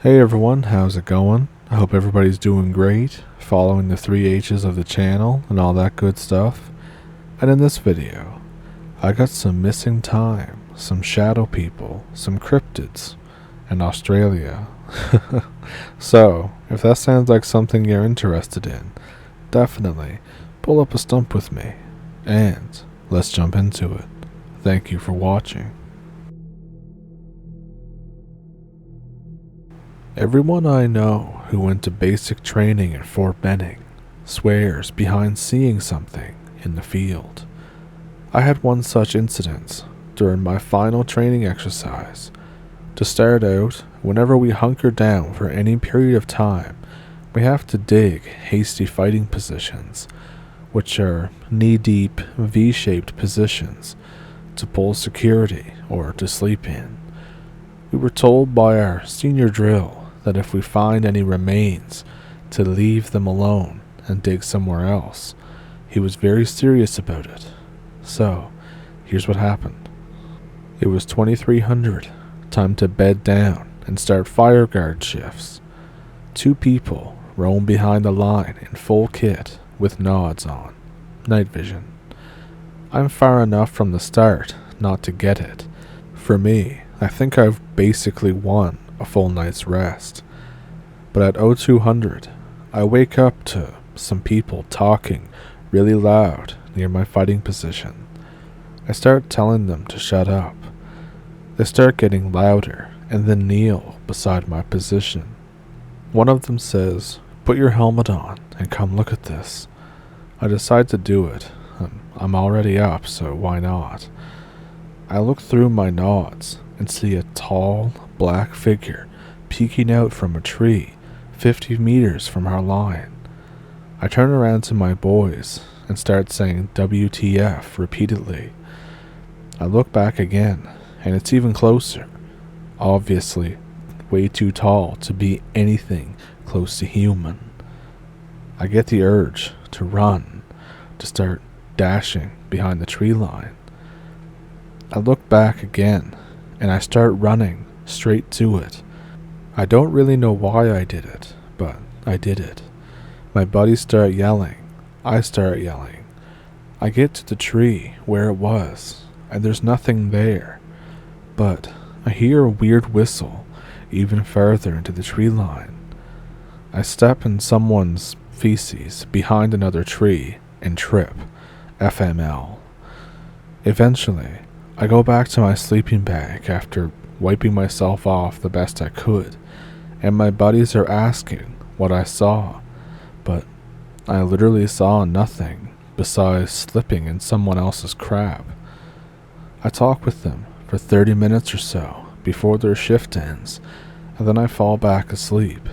Hey everyone, how's it going? I hope everybody's doing great, following the 3 H's of the channel and all that good stuff. And in this video, I got some missing time, some shadow people, some cryptids, and Australia. So, if that sounds like something you're interested in, definitely pull up a stump with me, and let's jump into it. Thank you for watching. Everyone I know who went to basic training at Fort Benning swears behind seeing something in the field. I had one such incident during my final training exercise. To start out, whenever we hunker down for any period of time, we have to dig hasty fighting positions, which are knee-deep V-shaped positions, to pull security or to sleep in. We were told by our senior drill that if we find any remains, to leave them alone and dig somewhere else. He was very serious about it. So, here's what happened. It was 2300, time to bed down and start fire guard shifts. 2 people roam behind the line in full kit with nods on, night vision. I'm far enough from the start not to get it. For me, I think I've basically won a full night's rest. But at 0200, I wake up to some people talking really loud near my fighting position. I start telling them to shut up. They start getting louder and then kneel beside my position. One of them says, "Put your helmet on and come look at this." I decide to do it. I'm already up, so why not? I look through my nods and see a tall, black figure peeking out from a tree 50 meters from our line. I turn around to my boys and start saying WTF repeatedly. I look back again, and it's even closer. Obviously, way too tall to be anything close to human. I get the urge to run, to start dashing behind the tree line. I look back again, and I start running straight to it. I don't really know why I did it, but I did it. My buddies start yelling. I start yelling. I get to the tree where it was, and there's nothing there. But I hear a weird whistle even further into the tree line. I step in someone's feces behind another tree and trip. FML. Eventually, I go back to my sleeping bag after wiping myself off the best I could, and my buddies are asking what I saw, but I literally saw nothing besides slipping in someone else's crap. I talk with them for 30 minutes or so before their shift ends, and then I fall back asleep.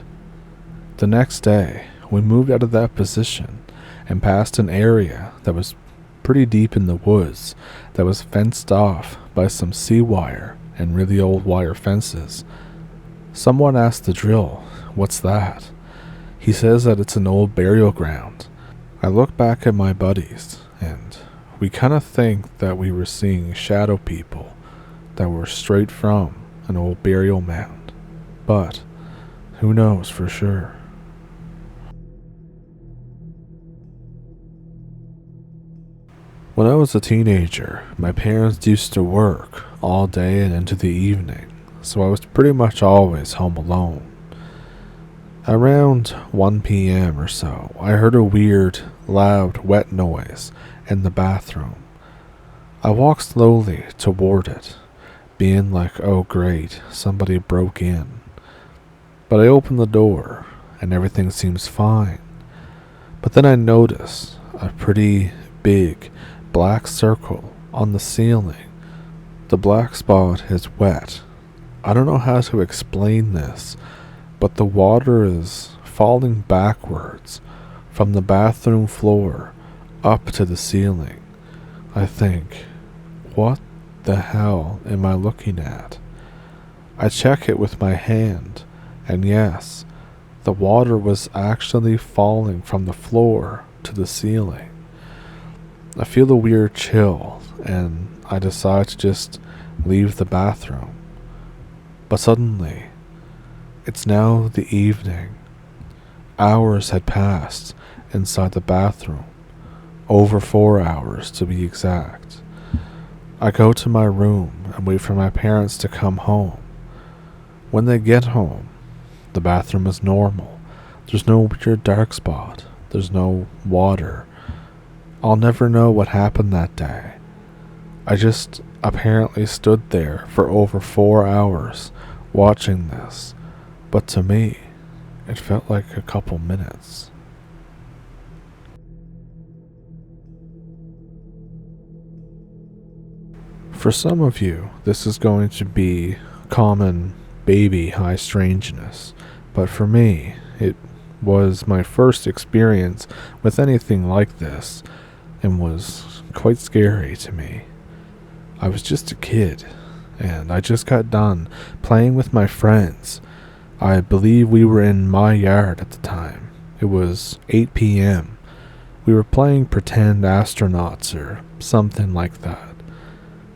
The next day, we moved out of that position and passed an area that was pretty deep in the woods that was fenced off by some sea wire and really old wire fences. Someone asked the drill, "What's that?" He says that it's an old burial ground. I look back at my buddies, and we kind of think that we were seeing shadow people that were straight from an old burial mound. But who knows for sure? When I was a teenager, my parents used to work all day and into the evening, so I was pretty much always home alone. Around 1 p.m. or so, I heard a weird, loud, wet noise in the bathroom. I walked slowly toward it, being like, oh great, somebody broke in. But I opened the door, and everything seems fine. But then I notice a pretty big black circle on the ceiling. The black spot is wet. I don't know how to explain this, but the water is falling backwards from the bathroom floor up to the ceiling. I think, what the hell am I looking at? I check it with my hand, and yes, the water was actually falling from the floor to the ceiling. I feel a weird chill, and I decide to just leave the bathroom. But suddenly, It's now the evening. Hours had passed inside the bathroom, over 4 hours to be exact. I go to my room and wait for my parents to come home. When they get home, the bathroom is normal. There's no weird dark spot. There's no water. I'll never know what happened that day. I just apparently stood there for over 4 hours watching this, but to me, it felt like a couple minutes. For some of you, this is going to be common baby high strangeness, but for me, it was my first experience with anything like this and was quite scary to me. I was just a kid, and I just got done playing with my friends. I believe we were in my yard at the time. It was 8 p.m. We were playing pretend astronauts or something like that.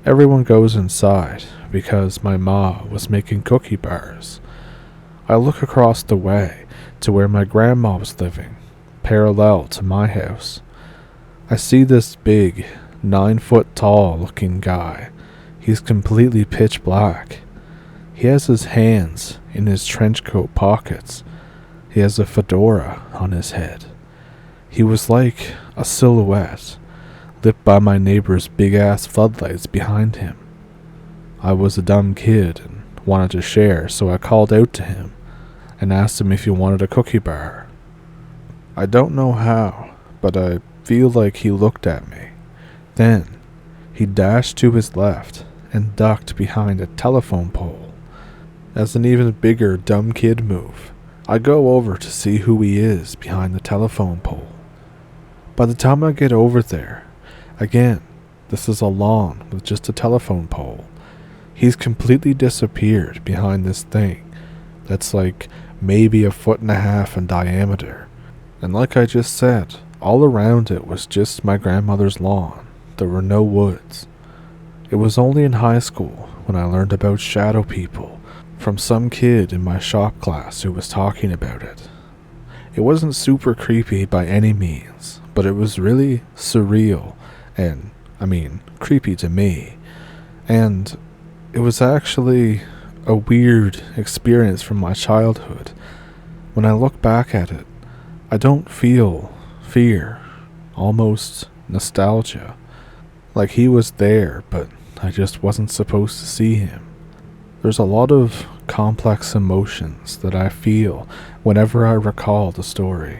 Everyone goes inside because my ma was making cookie bars. I look across the way to where my grandma was living, parallel to my house. I see this big, 9-foot tall looking guy. He's completely pitch black. He has his hands in his trench coat pockets. He has a fedora on his head. He was like a silhouette, lit by my neighbor's big-ass floodlights behind him. I was a dumb kid and wanted to share, so I called out to him and asked him if he wanted a cookie bar. I don't know how, but I feel like he looked at me. Then, he dashed to his left and ducked behind a telephone pole. As an even bigger dumb kid move, I go over to see who he is behind the telephone pole. By the time I get over there, again, this is a lawn with just a telephone pole. He's completely disappeared behind this thing that's like maybe 1.5 feet in diameter. And like I just said, all around it was just my grandmother's lawn. There were no woods. It was only in high school when I learned about shadow people from some kid in my shop class who was talking about it. It wasn't super creepy by any means, but it was really surreal and, creepy to me. And it was actually a weird experience from my childhood. When I look back at it, I don't feel fear, almost nostalgia. Like he was there, but I just wasn't supposed to see him. There's a lot of complex emotions that I feel whenever I recall the story.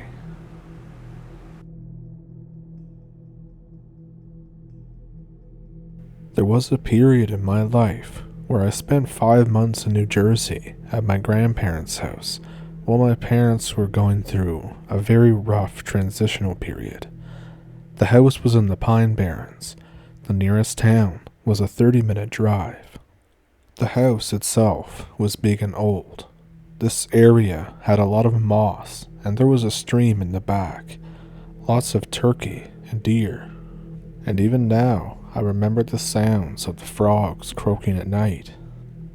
There was a period in my life where I spent 5 months in New Jersey at my grandparents' house while my parents were going through a very rough transitional period. The house was in the Pine Barrens. The nearest town was a 30-minute drive. The house itself was big and old. This area had a lot of moss, and there was a stream in the back. Lots of turkey and deer. And even now, I remember the sounds of the frogs croaking at night.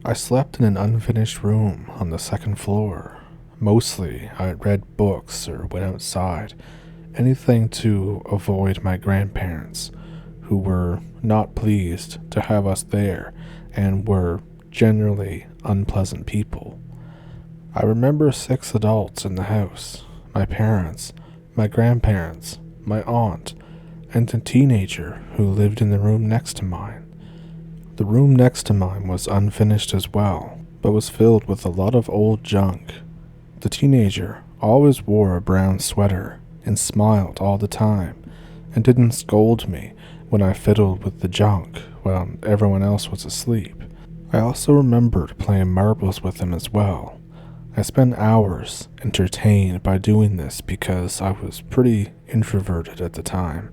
I slept in an unfinished room on the second floor. Mostly, I read books or went outside, anything to avoid my grandparents, who were not pleased to have us there and were generally unpleasant people. I remember 6 adults in the house, my parents, my grandparents, my aunt, and a teenager who lived in the room next to mine. The room next to mine was unfinished as well, but was filled with a lot of old junk. The teenager always wore a brown sweater and smiled all the time, and didn't scold me when I fiddled with the junk while everyone else was asleep. I also remembered playing marbles with him as well. I spent hours entertained by doing this because I was pretty introverted at the time.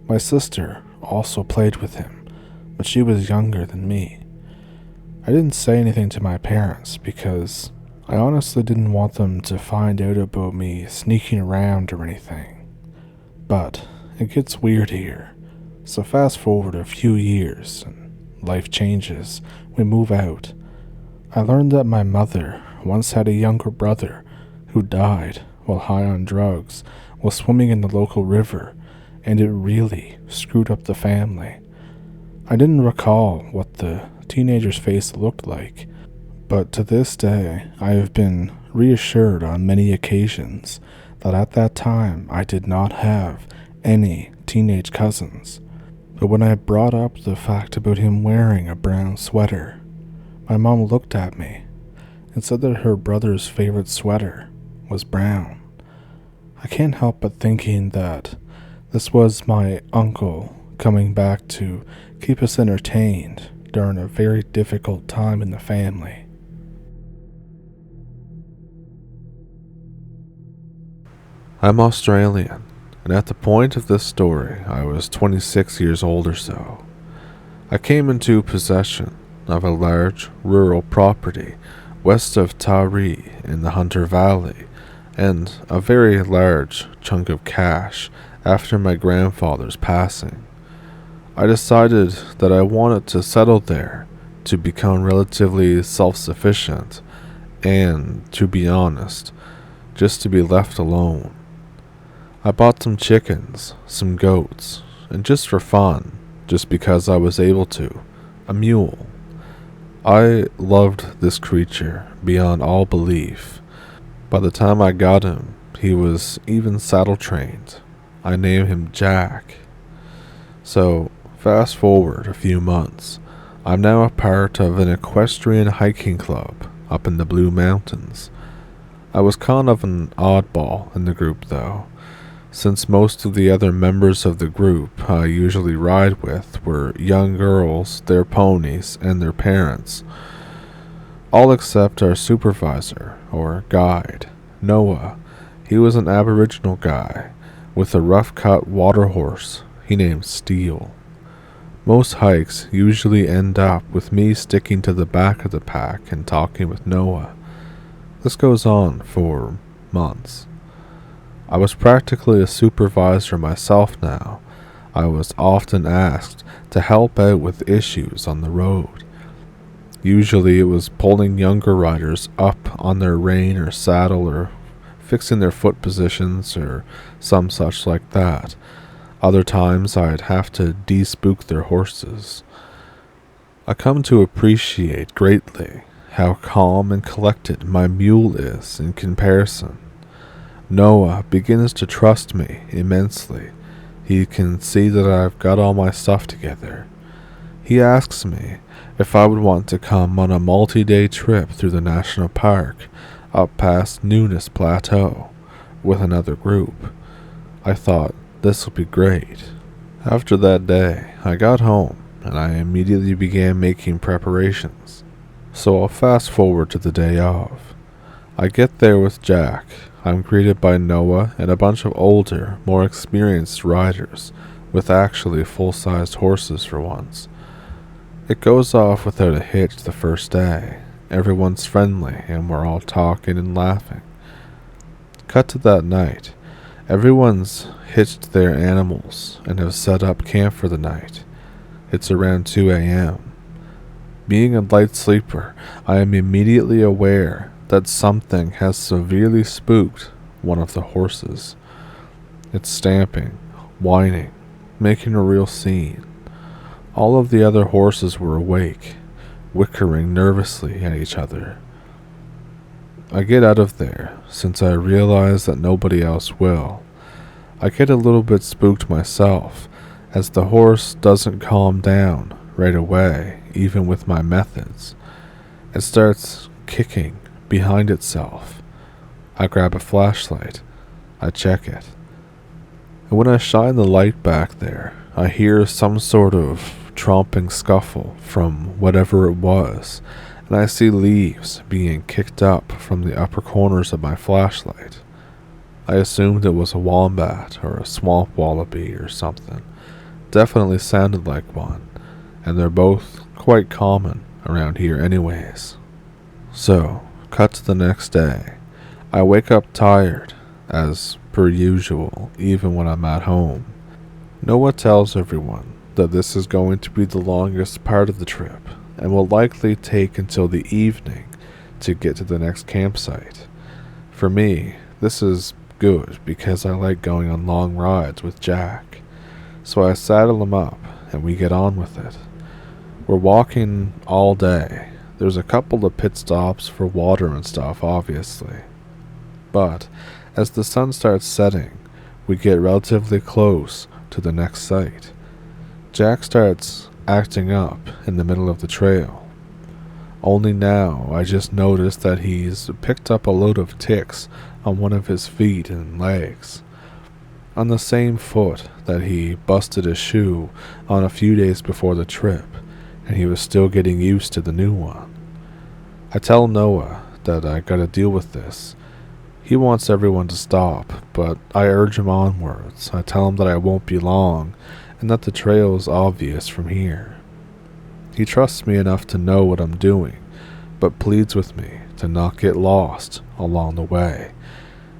My sister also played with him, but she was younger than me. I didn't say anything to my parents because I honestly didn't want them to find out about me sneaking around or anything. But it gets weird here, so fast forward a few years and life changes. We move out. I learned that my mother once had a younger brother who died while high on drugs while swimming in the local river, and it really screwed up the family. I didn't recall what the teenager's face looked like, but to this day I have been reassured on many occasions that at that time I did not have any teenage cousins. But when I brought up the fact about him wearing a brown sweater, my mom looked at me and said that her brother's favorite sweater was brown. I can't help but thinking that this was my uncle coming back to keep us entertained during a very difficult time in the family. I'm Australian, and at the point of this story, I was 26 years old or so. I came into possession of a large rural property west of Taree in the Hunter Valley, and a very large chunk of cash after my grandfather's passing. I decided that I wanted to settle there to become relatively self-sufficient and, to be honest, just to be left alone. I bought some chickens, some goats, and just for fun, just because I was able to, a mule. I loved this creature beyond all belief. By the time I got him, he was even saddle trained. I named him Jack. So, fast forward a few months, I'm now a part of an equestrian hiking club up in the Blue Mountains. I was kind of an oddball in the group though, since most of the other members of the group I usually ride with were young girls, their ponies, and their parents. All except our supervisor, or guide, Noah. He was an Aboriginal guy, with a rough-cut water horse he named Steel. Most hikes usually end up with me sticking to the back of the pack and talking with Noah. This goes on for months. I was practically a supervisor myself now. I was often asked to help out with issues on the road. Usually it was pulling younger riders up on their rein or saddle or fixing their foot positions or some such like that. Other times I'd have to de-spook their horses. I come to appreciate greatly how calm and collected my mule is in comparison. Noah begins to trust me immensely. He can see that I've got all my stuff together. He asks me if I would want to come on a multi-day trip through the national park up past Nunes Plateau with another group. I thought this would be great. After that day, I got home and I immediately began making preparations. So I'll fast forward to the day of. I get there with Jack. I'm greeted by Noah and a bunch of older, more experienced riders with actually full-sized horses for once. It goes off without a hitch the first day. Everyone's friendly and we're all talking and laughing. Cut to that night. Everyone's hitched their animals and have set up camp for the night. It's around 2 a.m. Being a light sleeper, I am immediately aware that something has severely spooked one of the horses. It's stamping, whining, making a real scene. All of the other horses were awake, whickering nervously at each other. I get out of there, since I realize that nobody else will. I get a little bit spooked myself, as the horse doesn't calm down right away, even with my methods. It starts kicking behind itself. I grab a flashlight. I check it. And when I shine the light back there, I hear some sort of tromping scuffle from whatever it was, and I see leaves being kicked up from the upper corners of my flashlight. I assumed it was a wombat or a swamp wallaby or something. Definitely sounded like one, and they're both quite common around here anyways. So, cut to the next day. I wake up tired, as per usual, even when I'm at home. Noah tells everyone that this is going to be the longest part of the trip, and will likely take until the evening to get to the next campsite. For me, this is good because I like going on long rides with Jack. So I saddle him up and we get on with it. We're walking all day. There's a couple of pit stops for water and stuff, obviously. But as the sun starts setting, we get relatively close to the next site. Jack starts acting up in the middle of the trail. Only now I just noticed that he's picked up a load of ticks on one of his feet and legs. On the same foot that he busted his shoe on a few days before the trip, and he was still getting used to the new one. I tell Noah that I gotta deal with this. He wants everyone to stop, but I urge him onwards. I tell him that I won't be long, and that the trail is obvious from here. He trusts me enough to know what I'm doing, but pleads with me to not get lost along the way.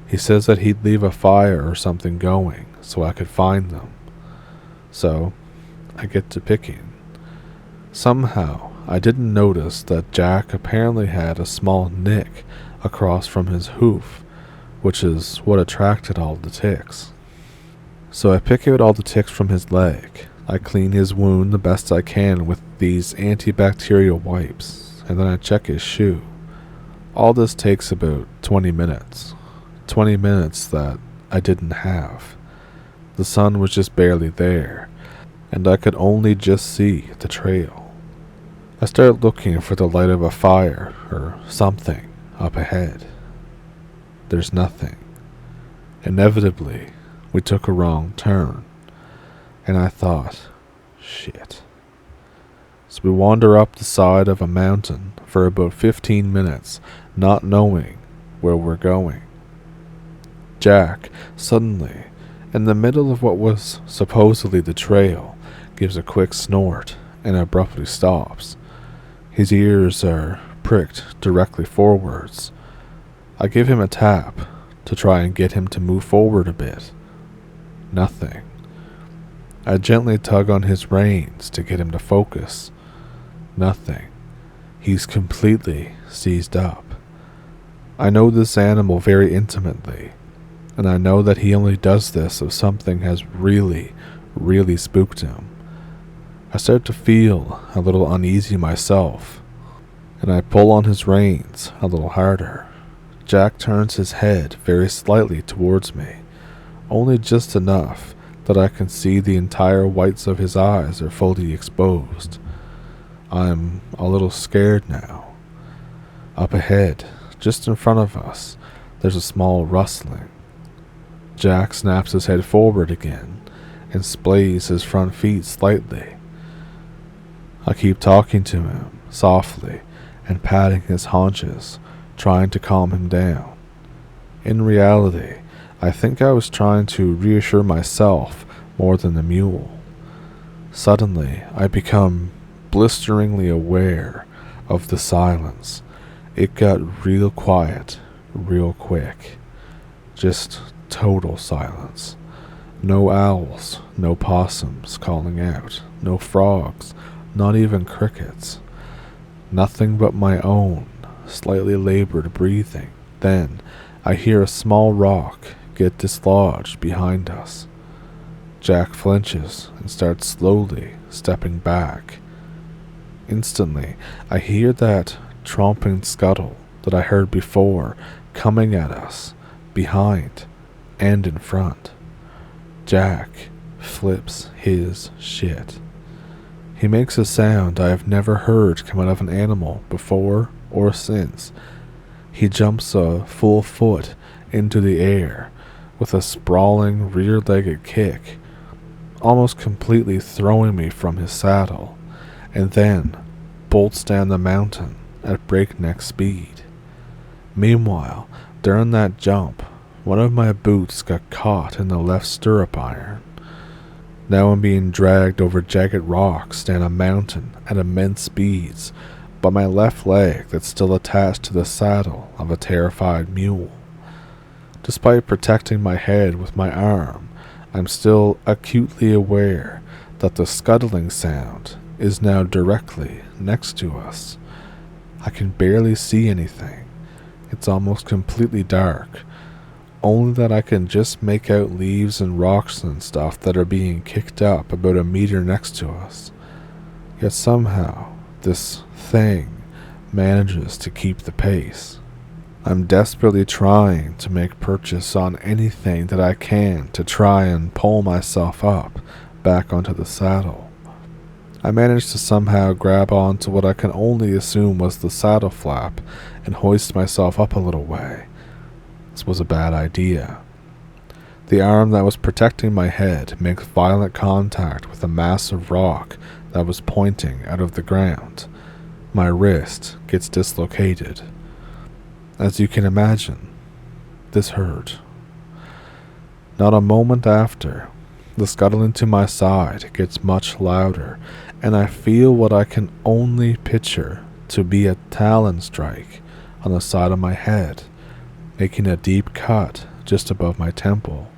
He says that he'd leave a fire or something going so I could find them. So, I get to picking. Somehow, I didn't notice that Jack apparently had a small nick across from his hoof, which is what attracted all the ticks. So I pick out all the ticks from his leg. I clean his wound the best I can with these antibacterial wipes, and then I check his shoe. All this takes about 20 minutes. 20 minutes that I didn't have. The sun was just barely there, and I could only just see the trail. I started looking for the light of a fire or something up ahead. There's nothing. Inevitably, we took a wrong turn, and I thought, shit. So we wander up the side of a mountain for about 15 minutes, not knowing where we're going. Jack, suddenly, in the middle of what was supposedly the trail, gives a quick snort and abruptly stops. His ears are pricked directly forwards. I give him a tap to try and get him to move forward a bit. Nothing. I gently tug on his reins to get him to focus. Nothing. He's completely seized up. I know this animal very intimately, and I know that he only does this if something has really, really spooked him. I start to feel a little uneasy myself, and I pull on his reins a little harder. Jack turns his head very slightly towards me, only just enough that I can see the entire whites of his eyes are fully exposed. I'm a little scared now. Up ahead, just in front of us, there's a small rustling. Jack snaps his head forward again and splays his front feet slightly. I keep talking to him softly and patting his haunches, trying to calm him down. In reality, I think I was trying to reassure myself more than the mule. Suddenly, I become blisteringly aware of the silence. It got real quiet, real quick. Just total silence. No owls, no possums calling out, no frogs, not even crickets. Nothing but my own, slightly labored breathing. Then, I hear a small rock get dislodged behind us. Jack flinches and starts slowly stepping back. Instantly, I hear that tromping scuttle that I heard before coming at us, behind and in front. Jack flips his shit. He makes a sound I have never heard come out of an animal before or since. He jumps a full foot into the air with a sprawling rear-legged kick, almost completely throwing me from his saddle, and then bolts down the mountain at breakneck speed. Meanwhile, during that jump, one of my boots got caught in the left stirrup iron. Now I'm being dragged over jagged rocks down a mountain at immense speeds by my left leg that's still attached to the saddle of a terrified mule. Despite protecting my head with my arm, I'm still acutely aware that the scuttling sound is now directly next to us. I can barely see anything. It's almost completely dark, only that I can just make out leaves and rocks and stuff that are being kicked up about a meter next to us. Yet somehow, this thing manages to keep the pace. I'm desperately trying to make purchase on anything that I can to try and pull myself up back onto the saddle. I managed to somehow grab onto what I can only assume was the saddle flap and hoist myself up a little way. This was a bad idea. The arm that was protecting my head makes violent contact with a massive rock that was pointing out of the ground. My wrist gets dislocated. As you can imagine, this hurt. Not a moment after, the scuttling to my side gets much louder, and I feel what I can only picture to be a talon strike on the side of my head, making a deep cut just above my temple.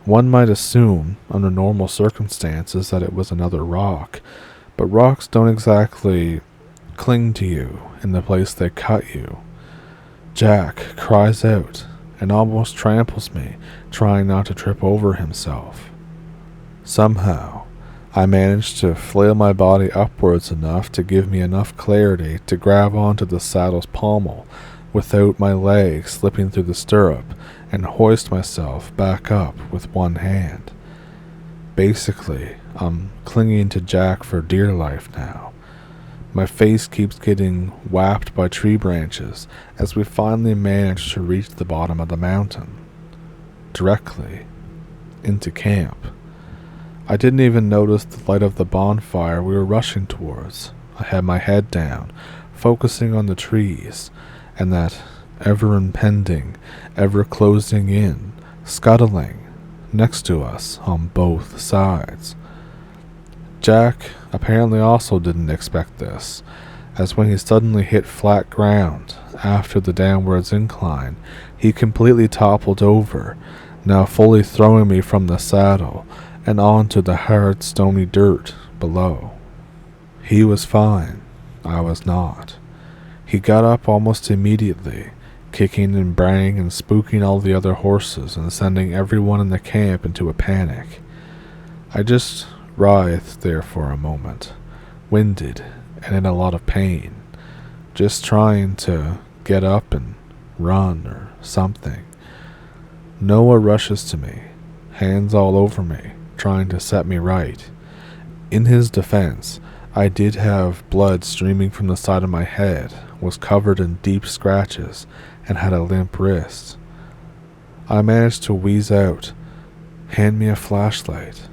One might assume, under normal circumstances, that it was another rock, but rocks don't exactly cling to you in the place they cut you. Jack cries out and almost tramples me, trying not to trip over himself. Somehow, I managed to flail my body upwards enough to give me enough clarity to grab onto the saddle's pommel without my legs slipping through the stirrup and hoist myself back up with one hand. Basically, I'm clinging to Jack for dear life now. My face keeps getting whapped by tree branches as we finally manage to reach the bottom of the mountain, directly into camp. I didn't even notice the light of the bonfire we were rushing towards. I had my head down, focusing on the trees, and that ever-impending, ever-closing in, scuttling next to us on both sides. Jack apparently also didn't expect this, as when he suddenly hit flat ground after the downwards incline, he completely toppled over, now fully throwing me from the saddle and onto the hard stony dirt below. He was fine, I was not. He got up almost immediately, kicking and braying and spooking all the other horses and sending everyone in the camp into a panic. I just writhed there for a moment, winded and in a lot of pain, just trying to get up and run or something. Noah rushes to me, hands all over me, trying to set me right. In his defense, I did have blood streaming from the side of my head, was covered in deep scratches, and had a limp wrist. I managed to wheeze out, "Hand me a flashlight."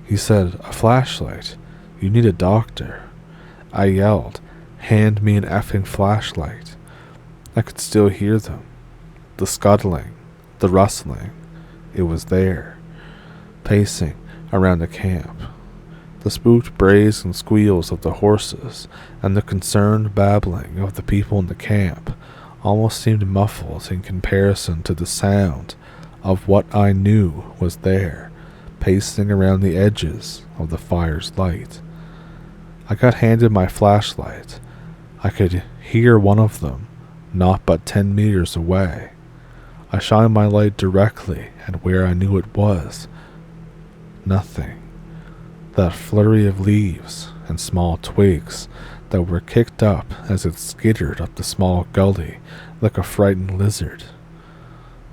He said, "A flashlight? You need a doctor." I yelled, "Hand me an effing flashlight." I could still hear them. The scuttling, the rustling. It was there, pacing around the camp. The spooked brays and squeals of the horses and the concerned babbling of the people in the camp almost seemed muffled in comparison to the sound of what I knew was there, pacing around the edges of the fire's light. I got handed my flashlight. I could hear one of them, not but 10 meters away. I shined my light directly at where I knew it was. Nothing. That flurry of leaves and small twigs that were kicked up as it skittered up the small gully like a frightened lizard.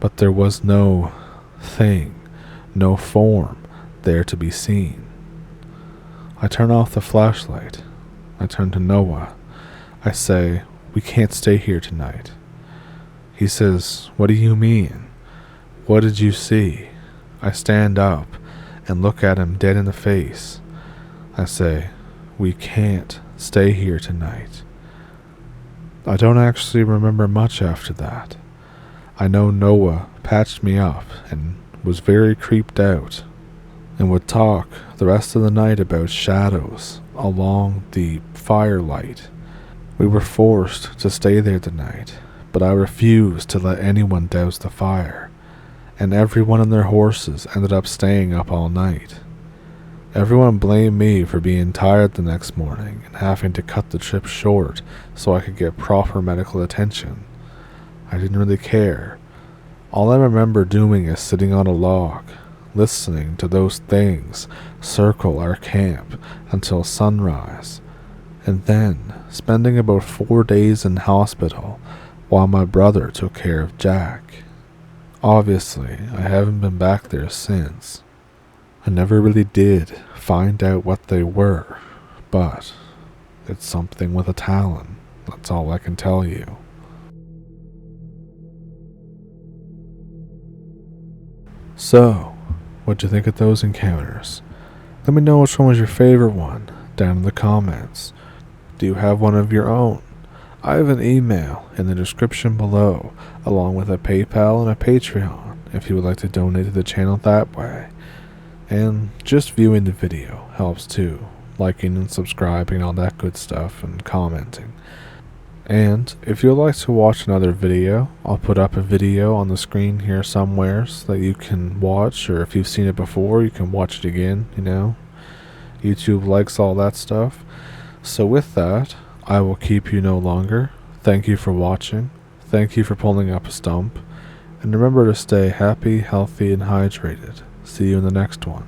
But there was no thing, no form there to be seen. I turn off the flashlight. I turn to Noah. I say, "We can't stay here tonight." He says, "What do you mean? What did you see?" I stand up and look at him dead in the face. I say, "We can't stay here tonight." I don't actually remember much after that. I know Noah patched me up and was very creeped out, and would talk the rest of the night about shadows along the firelight. We were forced to stay there the night, but I refused to let anyone douse the fire, and everyone and their horses ended up staying up all night. Everyone blamed me for being tired the next morning and having to cut the trip short so I could get proper medical attention. I didn't really care. All I remember doing is sitting on a log, listening to those things circle our camp until sunrise, and then spending about 4 days in hospital while my brother took care of Jack. Obviously, I haven't been back there since. I never really did find out what they were, but it's something with a talon. That's all I can tell you. So, what'd you think of those encounters? Let me know which one was your favorite one down in the comments. Do you have one of your own? I have an email in the description below, along with a PayPal and a Patreon if you would like to donate to the channel that way. And just viewing the video helps too, liking and subscribing and all that good stuff, and commenting. And if you'd like to watch another video, I'll put up a video on the screen here somewhere so that you can watch, or if you've seen it before, you can watch it again, YouTube likes all that stuff. So with that, I will keep you no longer. Thank you for watching. Thank you for pulling up a stump. And remember to stay happy, healthy, and hydrated. See you in the next one.